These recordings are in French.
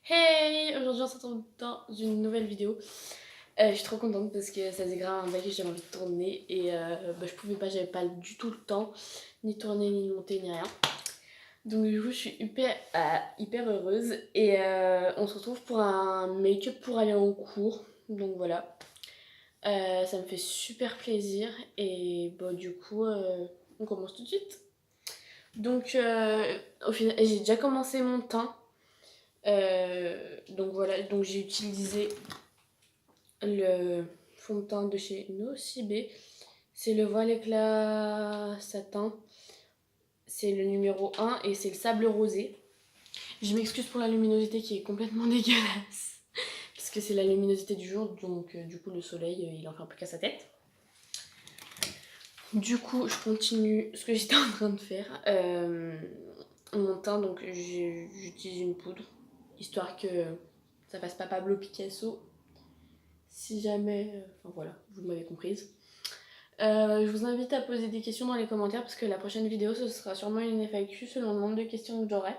Hey! Aujourd'hui on se retrouve dans une nouvelle vidéo. Je suis trop contente parce que ça faisait grave un bail que j'avais envie de tourner et je pouvais pas, j'avais pas du tout le temps, ni tourner, ni monter, ni rien. Donc du coup je suis hyper heureuse et on se retrouve pour un make-up pour aller en cours. Donc voilà, ça me fait super plaisir et bon du coup on commence tout de suite. Donc au final j'ai déjà commencé mon teint. Donc voilà, donc j'ai utilisé le fond de teint de chez Nocibé. C'est le voile éclat satin. C'est le numéro 1 et c'est le sable rosé. Je m'excuse pour la luminosité qui est complètement dégueulasse. Parce que c'est la luminosité du jour, donc du coup le soleil il en fait un peu qu'à sa tête. Du coup je continue ce que j'étais en train de faire. Mon teint, donc j'utilise une poudre, histoire que ça fasse pas Pablo Picasso. Si jamais, enfin voilà, vous m'avez comprise. Je vous invite à poser des questions dans les commentaires parce que la prochaine vidéo ce sera sûrement une FAQ selon le nombre de questions que j'aurai.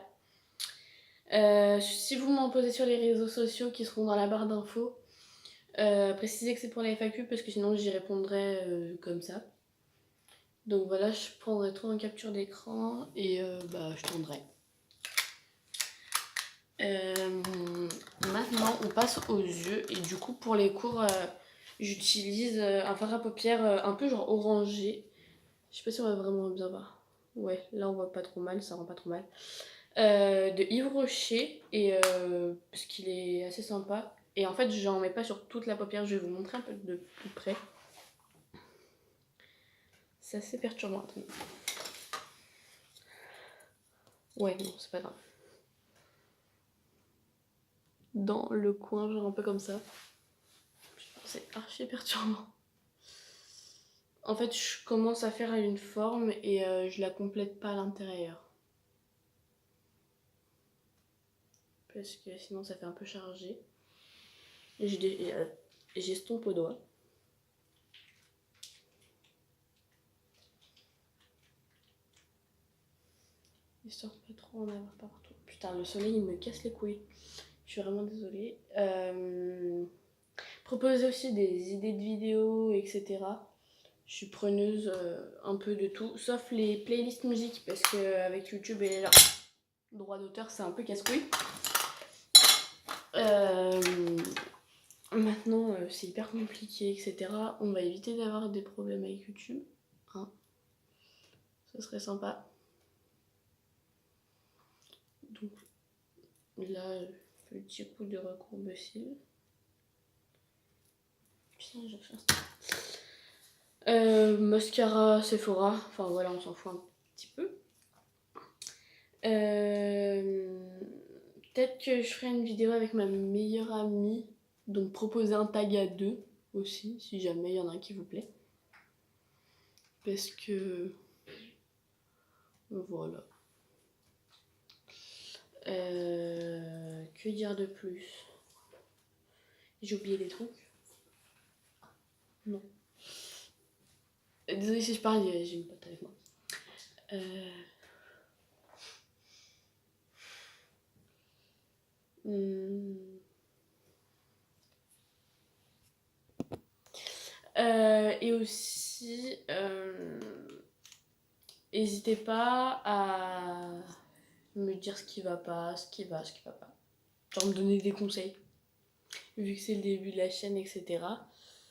Si vous m'en posez sur les réseaux sociaux qui seront dans la barre d'infos, précisez que c'est pour la FAQ parce que sinon j'y répondrai comme ça. Donc voilà, je prendrai tout en capture d'écran et je tournerai. Maintenant on passe aux yeux et du coup pour les cours j'utilise un fard à paupières un peu genre orangé. Je sais pas si on va vraiment bien voir. Ouais, là on voit pas trop mal, ça rend pas trop mal. De Yves Rocher et parce qu'il est assez sympa. Et en fait j'en mets pas sur toute la paupière, je vais vous montrer un peu de plus près. C'est assez perturbant. Attendez. Ouais, non, c'est pas grave. Dans le coin, genre un peu comme ça. C'est archi perturbant. En fait, je commence à faire une forme et je la complète pas à l'intérieur. Parce que sinon ça fait un peu chargé. Et j'estompe au doigt. Histoire de pas trop en avoir partout. Putain, le soleil il me casse les couilles. Je suis vraiment désolée. Proposer aussi des idées de vidéos, etc. Je suis preneuse un peu de tout, sauf les playlists musique, parce qu'avec YouTube et là, droit d'auteur, c'est un peu casse-couille. Maintenant, c'est hyper compliqué, etc. On va éviter d'avoir des problèmes avec YouTube. Hein. Ça serait sympa. Donc là, petit coup de recourbe cils. Putain, j'ai fait mascara Sephora, enfin voilà, on s'en fout un petit peu. Peut-être que je ferai une vidéo avec ma meilleure amie, donc proposer un tag à 2 aussi, si jamais il y en a un qui vous plaît. Parce que voilà. Que dire de plus? J'ai oublié des trucs. Non. Désolée si je parle, j'ai une pote avec moi. Et aussi, n'hésitez pas à me dire ce qui va pas, ce qui va pas. Genre me donner des conseils, vu que c'est le début de la chaîne, etc.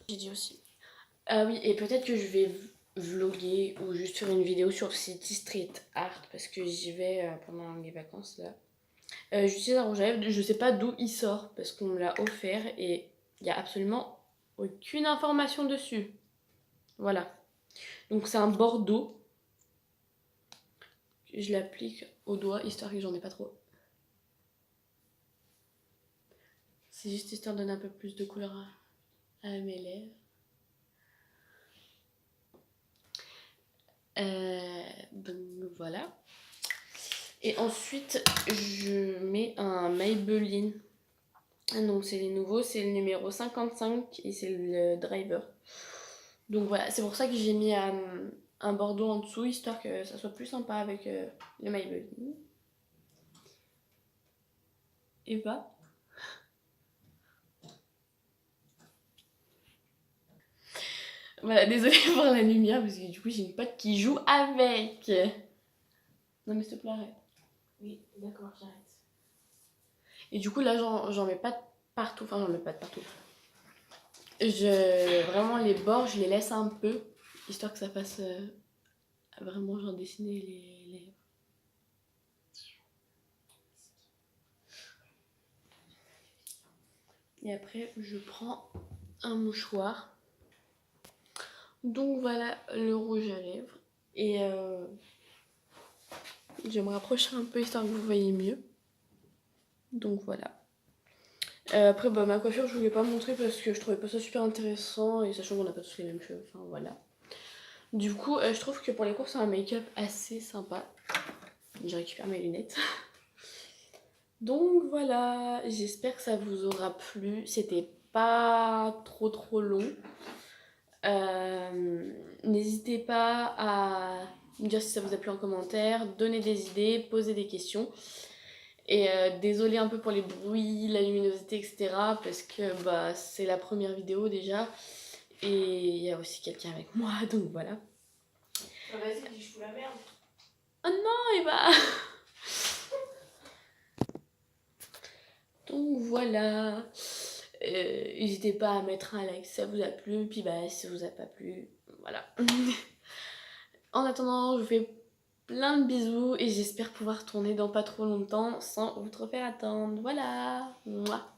J'ai dit aussi. Ah oui, et peut-être que je vais vloguer ou juste faire une vidéo sur City Street Art parce que j'y vais pendant les vacances là. J'utilise un rouge à lèvres, je sais pas d'où il sort parce qu'on me l'a offert et il n'y a absolument aucune information dessus. Voilà. Donc c'est un Bordeaux. Je l'applique au doigt histoire que j'en ai pas trop. C'est juste histoire de donner un peu plus de couleur à mes lèvres. Donc voilà. Et ensuite, je mets un Maybelline. Donc c'est les nouveaux, c'est le numéro 55 et c'est le driver. Donc voilà, c'est pour ça que j'ai mis un bordeaux en dessous, histoire que ça soit plus sympa avec le Maybelline. Et bah, Voilà, désolée pour la lumière parce que du coup j'ai une pote qui joue avec. Non mais s'il te plaît arrête. Oui, d'accord, j'arrête. Et du coup là j'en mets pas de partout, enfin j'en mets pas de partout. Vraiment les bords je les laisse un peu, histoire que ça fasse vraiment genre dessiner les lèvres. Et après je prends un mouchoir. Donc voilà le rouge à lèvres. Et je vais me rapprocher un peu histoire que vous voyez mieux. Donc voilà. Après bah, ma coiffure je voulais pas montrer parce que je trouvais pas ça super intéressant et sachant qu'on n'a pas tous les mêmes cheveux, enfin voilà. Du coup je trouve que pour les cours c'est un make-up assez sympa. Je récupère mes lunettes. Donc voilà, j'espère que ça vous aura plu. C'était pas trop long. N'hésitez pas à me dire si ça vous a plu en commentaire, donner des idées, poser des questions. Et désolée un peu pour les bruits, la luminosité, etc. Parce que bah, c'est la première vidéo déjà. Et il y a aussi quelqu'un avec moi, donc voilà. Ah, vas-y, dis je fous la merde. Oh non, Eva. Donc voilà. N'hésitez pas à mettre un like si ça vous a plu. Puis bah, si ça vous a pas plu, voilà. En attendant, je vous fais plein de bisous et j'espère pouvoir tourner dans pas trop longtemps sans vous trop faire attendre. Voilà. Mouah.